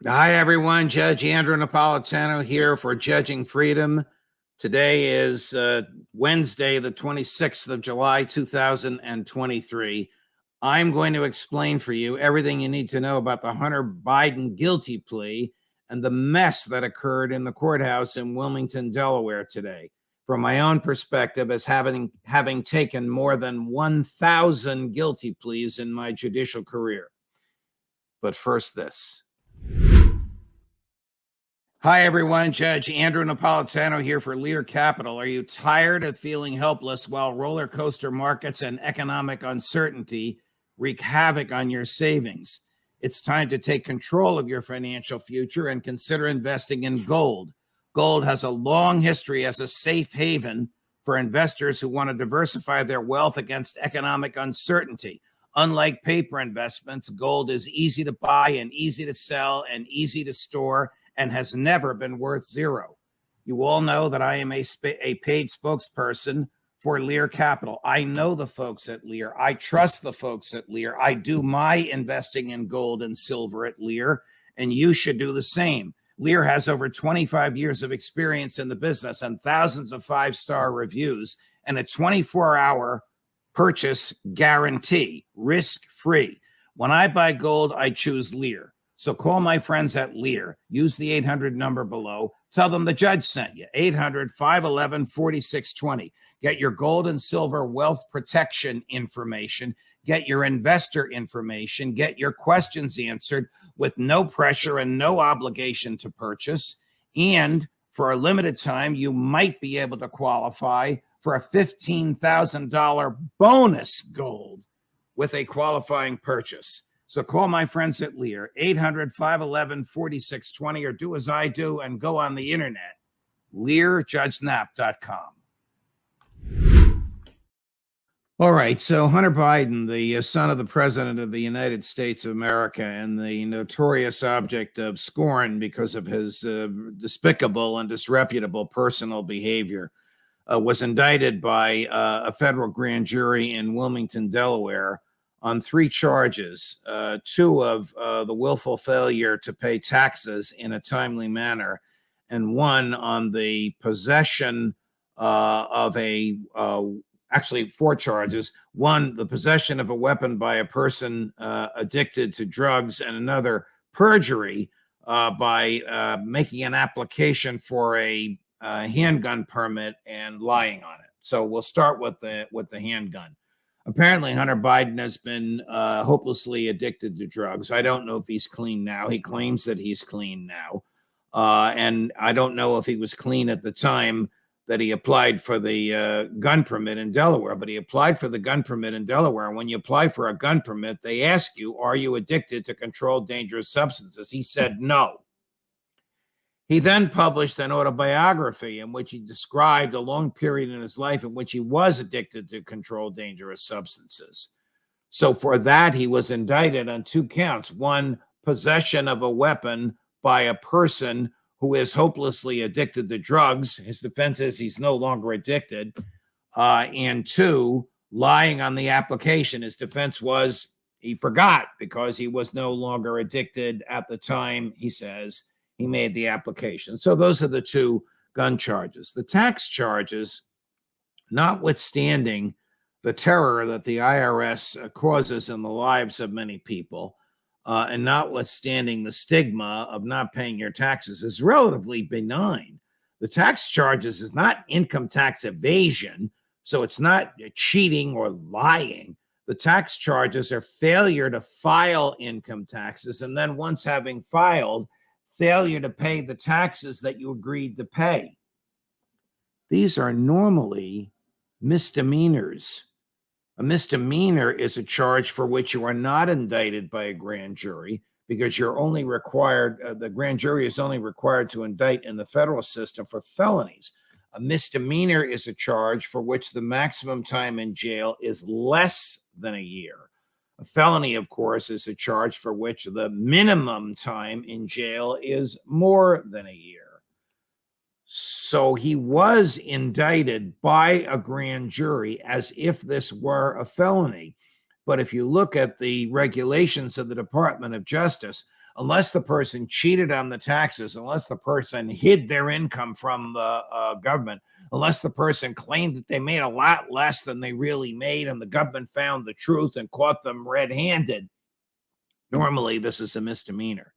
Hi, everyone. Judge Andrew Napolitano here for Judging Freedom. Today is Wednesday, the 26th of July, 2023. I'm going to explain for you everything you need to know about the Hunter Biden guilty plea and the mess that occurred in the courthouse in Wilmington, Delaware today. From my own perspective, as having taken more than 1,000 guilty pleas in my judicial career. But first, this. Hi, everyone. Judge Andrew Napolitano here for Lear Capital. Are you tired of feeling helpless while roller coaster markets and economic uncertainty wreak havoc on your savings? It's time to take control of your financial future and consider investing in gold. Gold has a long history as a safe haven for investors who want to diversify their wealth against economic uncertainty. Unlike paper investments, gold is easy to buy and easy to sell and easy to store and has never been worth zero. You all know that I am a paid spokesperson for Lear Capital. I know the folks at Lear. I trust the folks at Lear. I do my investing in gold and silver at Lear, and you should do the same. Lear has over 25 years of experience in the business and thousands of five-star reviews and a 24-hour purchase guarantee, risk-free. When I buy gold, I choose Lear. So call my friends at Lear. Use the 800 number below. Tell them the judge sent you. 800-511-4620. Get your gold and silver wealth protection information. Get your investor information. Get your questions answered with no pressure and no obligation to purchase. And for a limited time, you might be able to qualify for a $15,000 bonus gold with a qualifying purchase. So call my friends at Lear, 800-511-4620, or do as I do and go on the internet, learjudgesnap.com. All right, so Hunter Biden, the son of the President of the United States of America and the notorious object of scorn because of his despicable and disreputable personal behavior, was indicted by a federal grand jury in Wilmington, Delaware, on three charges, two of the willful failure to pay taxes in a timely manner, and one on the possession actually four charges. One, the possession of a weapon by a person addicted to drugs, and another, perjury by making an application for a handgun permit and lying on it. So we'll start with the handgun. Apparently, Hunter Biden has been hopelessly addicted to drugs. I don't know if he's clean now. He claims that he's clean now. And I don't know if he was clean at the time that he applied for the gun permit in Delaware, but he applied for the gun permit in Delaware. And when you apply for a gun permit, they ask you, are you addicted to controlled dangerous substances? He said no. He then published an autobiography in which he described a long period in his life in which he was addicted to controlled dangerous substances. So for that, he was indicted on two counts. One, possession of a weapon by a person who is hopelessly addicted to drugs. His defense is he's no longer addicted. And two, lying on the application. His defense was he forgot because he was no longer addicted at the time, he says, he made the application. So those are the two gun charges. The tax charges, notwithstanding the terror that the IRS causes in the lives of many people, and notwithstanding the stigma of not paying your taxes, is relatively benign. The tax charges is not income tax evasion, so it's not cheating or lying. The tax charges are failure to file income taxes, and then once having filed, failure to pay the taxes that you agreed to pay. These are normally misdemeanors. A misdemeanor is a charge for which you are not indicted by a grand jury because you're only required, the grand jury is only required to indict in the federal system for felonies. A misdemeanor is a charge for which the maximum time in jail is less than a year. A felony, of course, is a charge for which the minimum time in jail is more than a year. So he was indicted by a grand jury as if this were a felony. But if you look at the regulations of the Department of Justice, unless the person cheated on the taxes, unless the person hid their income from the government, unless the person claimed that they made a lot less than they really made and the government found the truth and caught them red-handed, normally this is a misdemeanor.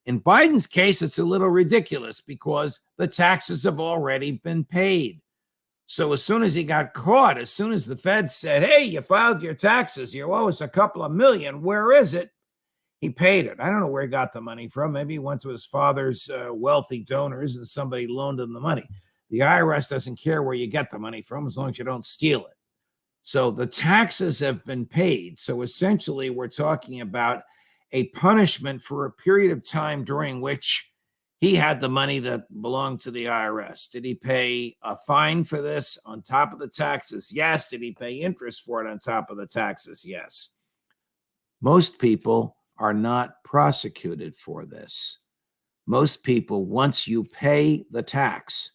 In Biden's case, it's a little ridiculous because the taxes have already been paid. So as soon as he got caught, as soon as the feds said, hey, you filed your taxes, you owe us a couple of million, where is it? He paid it. I don't know where he got the money from. Maybe he went to his father's wealthy donors and somebody loaned him the money. The IRS doesn't care where you get the money from as long as you don't steal it. So the taxes have been paid. So essentially, we're talking about a punishment for a period of time during which he had the money that belonged to the IRS. Did he pay a fine for this on top of the taxes? Yes. Did he pay interest for it on top of the taxes? Yes. Most people are not prosecuted for this. Most people, once you pay the tax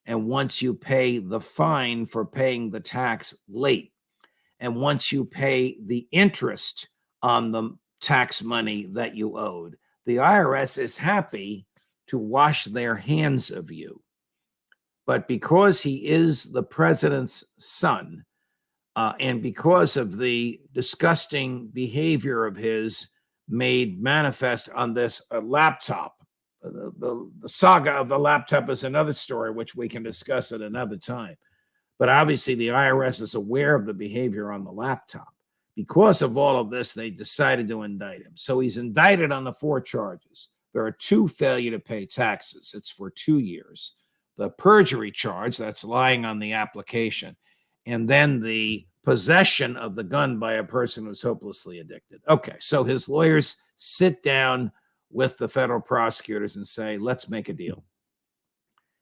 and once you pay the fine for paying the tax late, and once you pay the interest on the tax money that you owed, the IRS is happy to wash their hands of you. But because he is the president's son, and because of the disgusting behavior of his made manifest on this laptop, the saga of the laptop is another story, which we can discuss at another time. But obviously, the IRS is aware of the behavior on the laptop. Because of all of this, they decided to indict him. So he's indicted on the 4 charges. There are 2 failure to pay taxes. It's for 2 years. The perjury charge, that's lying on the application. And then the possession of the gun by a person who's hopelessly addicted. Okay, so his lawyers sit down with the federal prosecutors and say, let's make a deal.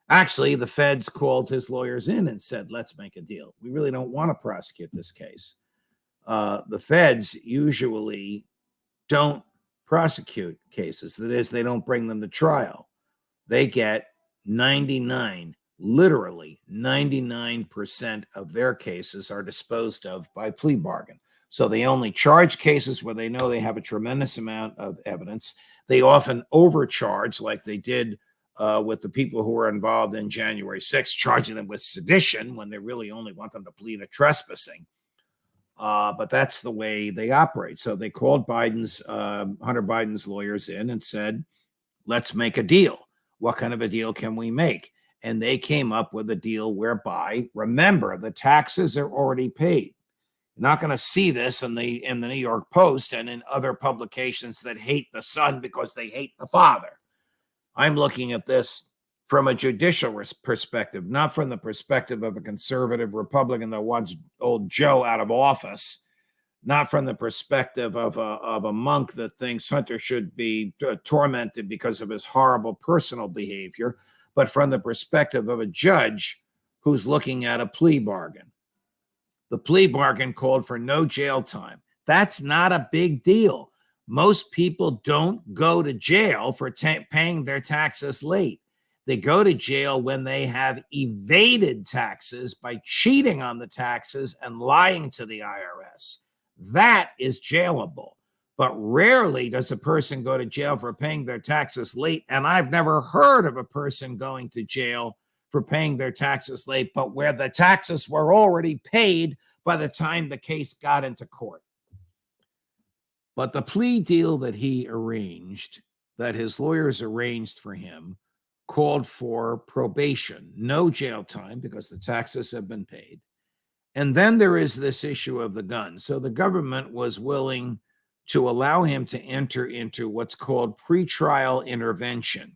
Actually, the feds called his lawyers in and said, let's make a deal. We really don't want to prosecute this case. The feds usually don't prosecute cases. That is, they don't bring them to trial. They get literally 99% of their cases are disposed of by plea bargain. So they only charge cases where they know they have a tremendous amount of evidence. They often overcharge, like they did with the people who were involved in January 6th, charging them with sedition when they really only want them to plead to trespassing. But that's the way they operate. So they called Hunter Biden's lawyers in and said, let's make a deal. What kind of a deal can we make? And they came up with a deal whereby, remember, the taxes are already paid. You're not going to see this in the New York Post and in other publications that hate the son because they hate the father. I'm looking at this from a judicial perspective, not from the perspective of a conservative Republican that wants old Joe out of office, not from the perspective of a monk that thinks Hunter should be tormented because of his horrible personal behavior, but from the perspective of a judge who's looking at a plea bargain. The plea bargain called for no jail time. That's not a big deal. Most people don't go to jail for paying their taxes late. They go to jail when they have evaded taxes by cheating on the taxes and lying to the IRS. That is jailable. But rarely does a person go to jail for paying their taxes late. And I've never heard of a person going to jail for paying their taxes late, but where the taxes were already paid by the time the case got into court. But the plea deal that he arranged, that his lawyers arranged for him, called for probation, no jail time because the taxes have been paid. And then there is this issue of the gun. So the government was willing to allow him to enter into what's called pretrial intervention.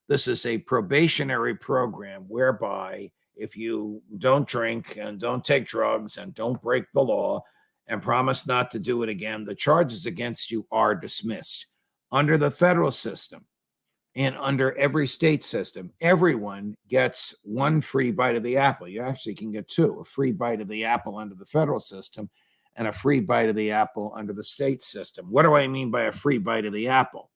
This is a probationary program whereby if you don't drink and don't take drugs and don't break the law and promise not to do it again, the charges against you are dismissed. Under the federal system and under every state system, everyone gets one free bite of the apple. You actually can get 2, a free bite of the apple under the federal system and a free bite of the apple under the state system. What do I mean by a free bite of the apple?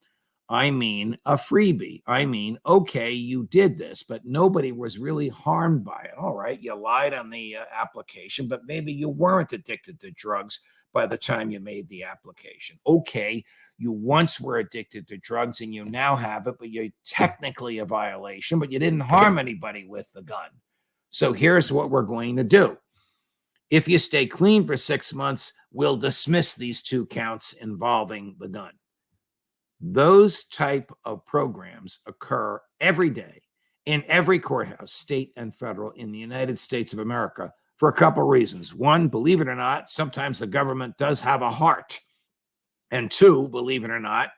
I mean a freebie. I mean, okay, you did this, but nobody was really harmed by it. All right, you lied on the application, but maybe you weren't addicted to drugs, by the time you made the application. Okay, you once were addicted to drugs and you now have it, but you're technically a violation, but you didn't harm anybody with the gun. So here's what we're going to do. If you stay clean for 6 months, we'll dismiss these 2 counts involving the gun. Those type of programs occur every day in every courthouse, state and federal, in the United States of America for a couple of reasons. One, believe it or not, sometimes the government does have a heart. And 2, believe it or not,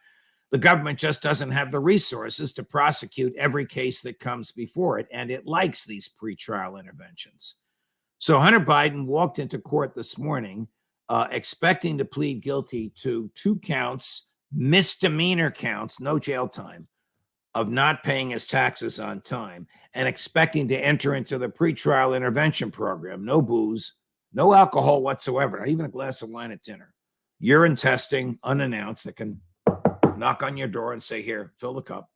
the government just doesn't have the resources to prosecute every case that comes before it, and it likes these pretrial interventions. So Hunter Biden walked into court this morning expecting to plead guilty to 2 counts, misdemeanor counts, no jail time, of not paying his taxes on time, and expecting to enter into the pretrial intervention program. No booze, no alcohol whatsoever, not even a glass of wine at dinner. Urine testing, unannounced, that can knock on your door and say, here, fill the cup.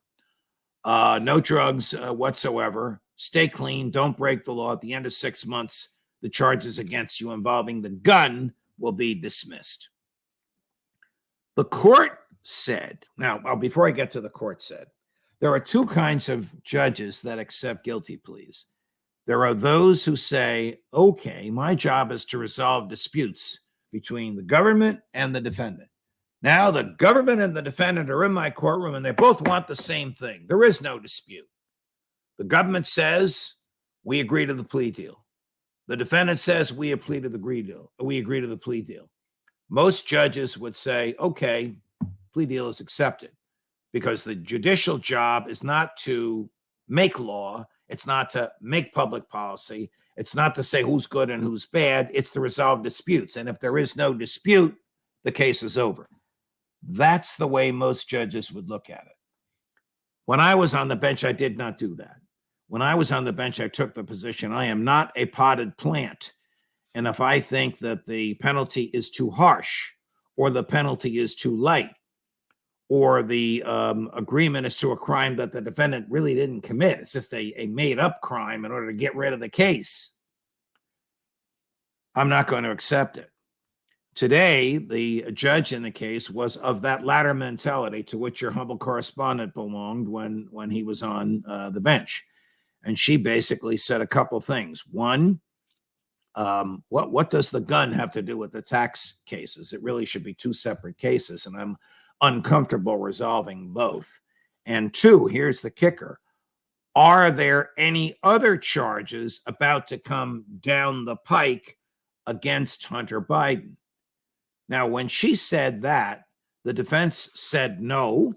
No drugs whatsoever. Stay clean. Don't break the law. At the end of 6 months, the charges against you involving the gun will be dismissed. The court said, now, before I get to the court said, there are 2 kinds of judges that accept guilty pleas. There are those who say, okay, my job is to resolve disputes between the government and the defendant. Now the government and the defendant are in my courtroom and they both want the same thing. There is no dispute. The government says, we agree to the plea deal. The defendant says, we agree to the plea deal. Most judges would say, okay, plea deal is accepted, because the judicial job is not to make law. It's not to make public policy. It's not to say who's good and who's bad. It's to resolve disputes. And if there is no dispute, the case is over. That's the way most judges would look at it. When I was on the bench, I did not do that. When I was on the bench, I took the position, I am not a potted plant. And if I think that the penalty is too harsh, or the penalty is too light, or the agreement is to a crime that the defendant really didn't commit, it's just a made-up crime in order to get rid of the case, I'm not going to accept it. Today, the judge in the case was of that latter mentality to which your humble correspondent belonged when he was on the bench. And she basically said a couple things. One, what does the gun have to do with the tax cases? It really should be 2 separate cases, and I'm uncomfortable resolving both. And 2, here's the kicker. Are there any other charges about to come down the pike against Hunter Biden? Now, when she said that, the defense said no,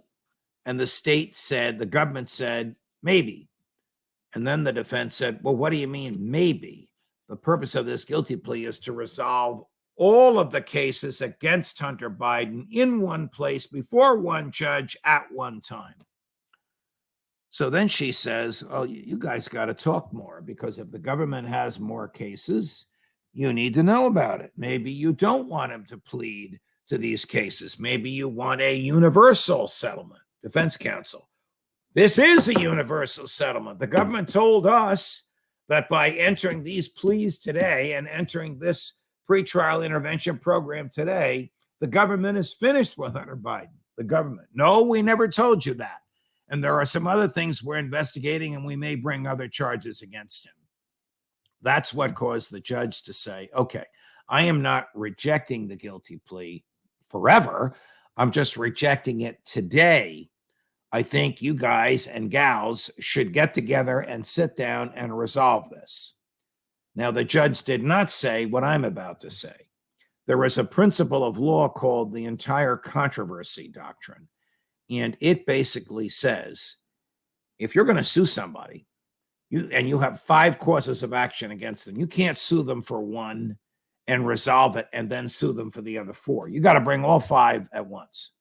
and the government said maybe. And then the defense said, well, what do you mean maybe? The purpose of this guilty plea is to resolve all of the cases against Hunter Biden in one place before one judge at one time. So then she says, oh, you guys got to talk more, because if the government has more cases, you need to know about it. Maybe you don't want him to plead to these cases. Maybe you want a universal settlement. Defense counsel, this is a universal settlement. The government told us that by entering these pleas today and entering this pretrial intervention program today, the government is finished with Hunter Biden. The government, no, we never told you that. And there are some other things we're investigating, and we may bring other charges against him. That's what caused the judge to say, okay, I am not rejecting the guilty plea forever. I'm just rejecting it today. I think you guys and gals should get together and sit down and resolve this. Now, the judge did not say what I'm about to say. There is a principle of law called the entire controversy doctrine. And it basically says, if you're going to sue somebody, you have 5 causes of action against them, you can't sue them for one and resolve it and then sue them for the other 4. You got to bring all 5 at once.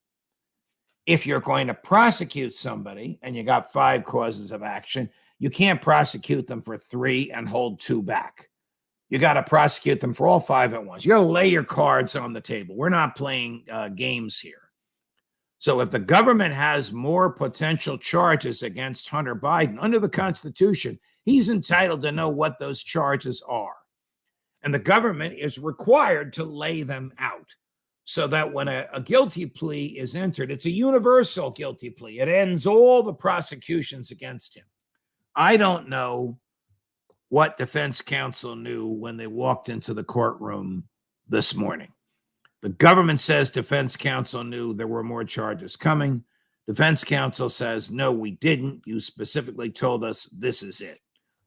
If you're going to prosecute somebody and you got 5 causes of action, you can't prosecute them for 3 and hold 2 back. You got to prosecute them for all 5 at once. You got to lay your cards on the table. We're not playing games here. So if the government has more potential charges against Hunter Biden under the Constitution, he's entitled to know what those charges are. And the government is required to lay them out so that when a guilty plea is entered, it's a universal guilty plea. It ends all the prosecutions against him. I don't know what defense counsel knew when they walked into the courtroom this morning. The government says defense counsel knew there were more charges coming. Defense counsel says, no, we didn't. You specifically told us this is it.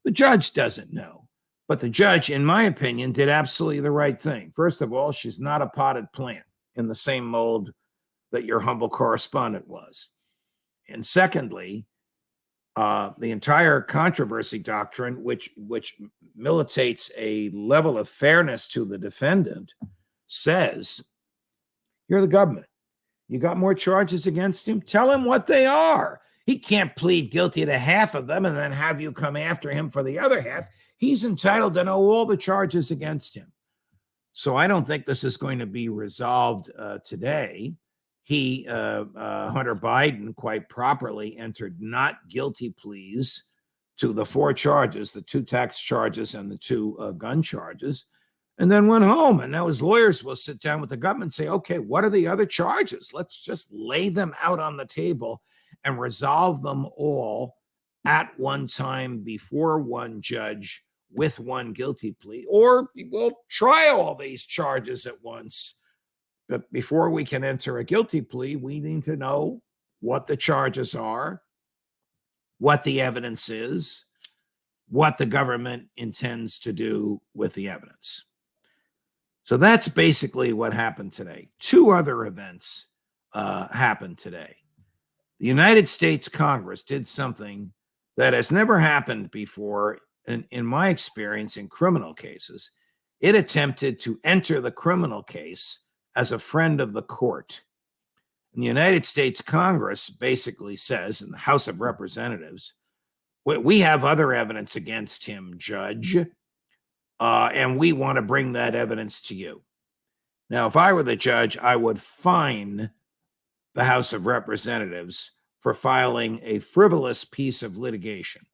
The judge doesn't know. But the judge, in my opinion, did absolutely the right thing. First of all, she's not a potted plant in the same mold that your humble correspondent was. And secondly, the entire controversy doctrine, which militates a level of fairness to the defendant, says, you're the government. You got more charges against him? Tell him what they are. He can't plead guilty to half of them and then have you come after him for the other half. He's entitled to know all the charges against him. So I don't think this is going to be resolved today. Hunter Biden, quite properly entered not guilty pleas to the 4 charges, the 2 tax charges and the 2 gun charges, and then went home. And now his lawyers will sit down with the government and say, okay, what are the other charges? Let's just lay them out on the table and resolve them all at one time before one judge with one guilty plea, or we'll try all these charges at once. But before we can enter a guilty plea, we need to know what the charges are, what the evidence is, what the government intends to do with the evidence. So that's basically what happened today. 2 other events happened today. The United States Congress did something that has never happened before in my experience in criminal cases. It attempted to enter the criminal case as a friend of the court. And the United States Congress basically says in the House of Representatives, we have other evidence against him, Judge, and we want to bring that evidence to you. Now, if I were the judge, I would fine the House of Representatives for filing a frivolous piece of litigation.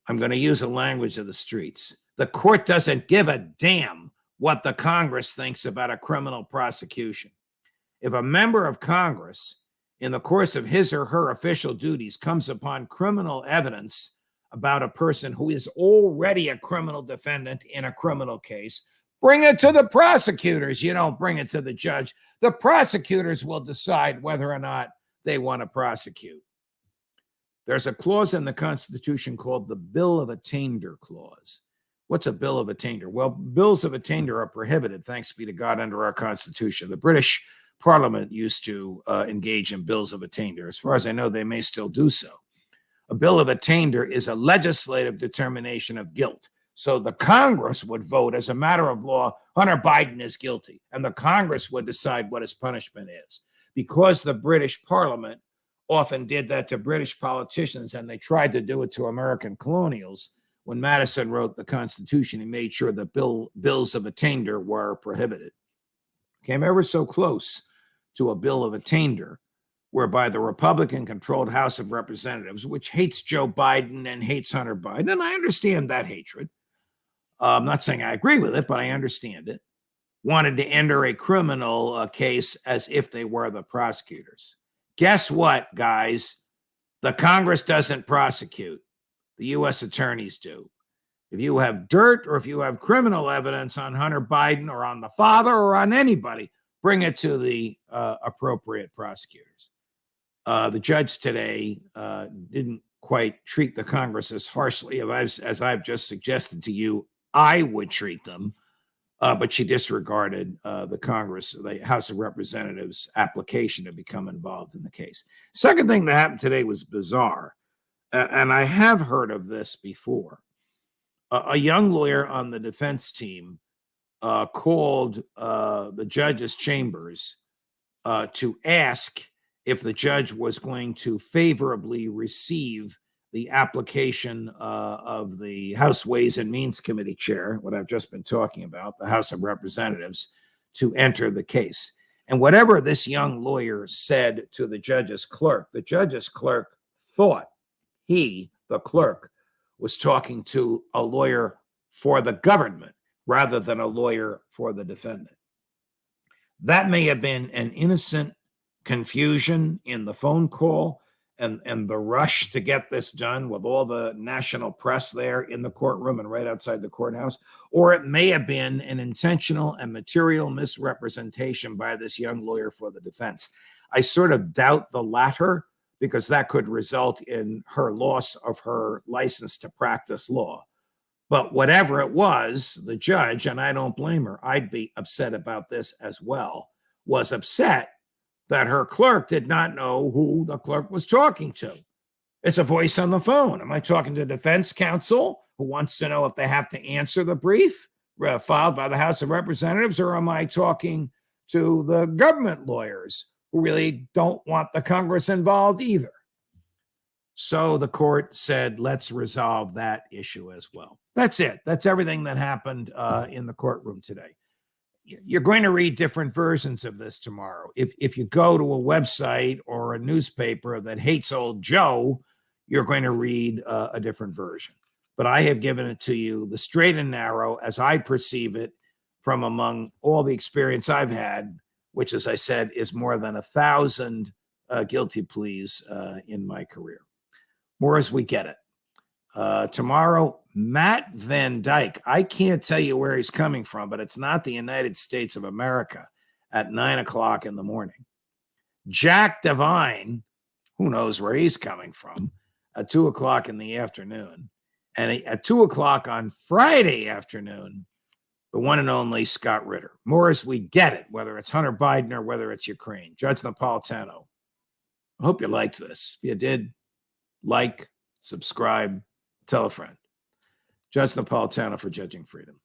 I'm going to use the language of the streets. The court doesn't give a damn what the Congress thinks about a criminal prosecution. If a member of Congress, in the course of his or her official duties, comes upon criminal evidence about a person who is already a criminal defendant in a criminal case, bring it to the prosecutors. You don't bring it to the judge. The prosecutors will decide whether or not they want to prosecute. There's a clause in the Constitution called the Bill of Attainder Clause. What's a Bill of Attainder? Well, bills of attainder are prohibited, thanks be to God, under our Constitution. The British Parliament used to engage in bills of attainder. As far as I know, they may still do so. A bill of attainder is a legislative determination of guilt. So the Congress would vote as a matter of law, Hunter Biden is guilty, and the Congress would decide what his punishment is. Because the British Parliament often did that to British politicians, and they tried to do it to American colonials, when Madison wrote the Constitution, he made sure that bills of attainder were prohibited. Came ever so close to a bill of attainder, whereby the Republican-controlled House of Representatives, which hates Joe Biden and hates Hunter Biden, and I understand that hatred. I'm not saying I agree with it, but I understand it, wanted to enter a criminal case as if they were the prosecutors. Guess what, guys? The Congress doesn't prosecute. The U.S. attorneys do. If you have dirt or if you have criminal evidence on Hunter Biden or on the father or on anybody, bring it to the appropriate prosecutors. The judge today didn't quite treat the Congress as harshly as I've just suggested to you I would treat them, but she disregarded the Congress, the House of Representatives' application to become involved in the case. Second thing that happened today was bizarre, and I have heard of this before. A young lawyer on the defense team called the judge's chambers to ask if the judge was going to favorably receive the application of the House Ways and Means Committee chair, what I've just been talking about, the House of Representatives, to enter the case. And whatever this young lawyer said to the judge's clerk thought he, the clerk, was talking to a lawyer for the government, rather than a lawyer for the defendant. That may have been an innocent confusion in the phone call and the rush to get this done with all the national press there in the courtroom and right outside the courthouse, or it may have been an intentional and material misrepresentation by this young lawyer for the defense. I sort of doubt the latter, because that could result in her loss of her license to practice law. But whatever it was, the judge, and I don't blame her, I'd be upset about this as well, was upset that her clerk did not know who the clerk was talking to. It's a voice on the phone. Am I talking to defense counsel who wants to know if they have to answer the brief filed by the House of Representatives, or am I talking to the government lawyers who really don't want the Congress involved either? So the court said, let's resolve that issue as well. That's it. That's everything that happened in the courtroom today. You're going to read different versions of this tomorrow. If you go to a website or a newspaper that hates old Joe, you're going to read a different version. But I have given it to you the straight and narrow as I perceive it from among all the experience I've had, which, as I said, is more than 1,000 guilty pleas in my career. More as we get it. Tomorrow, Matt Van Dyke. I can't tell you where he's coming from, but it's not the United States of America at 9 o'clock in the morning. Jack Devine, who knows where he's coming from, at 2 o'clock in the afternoon. And at 2 o'clock on Friday afternoon, the one and only Scott Ritter. More as we get it, whether it's Hunter Biden or whether it's Ukraine. Judge Napolitano. I hope you liked this. If you did, like, subscribe, tell a friend. Judge Napolitano for Judging Freedom.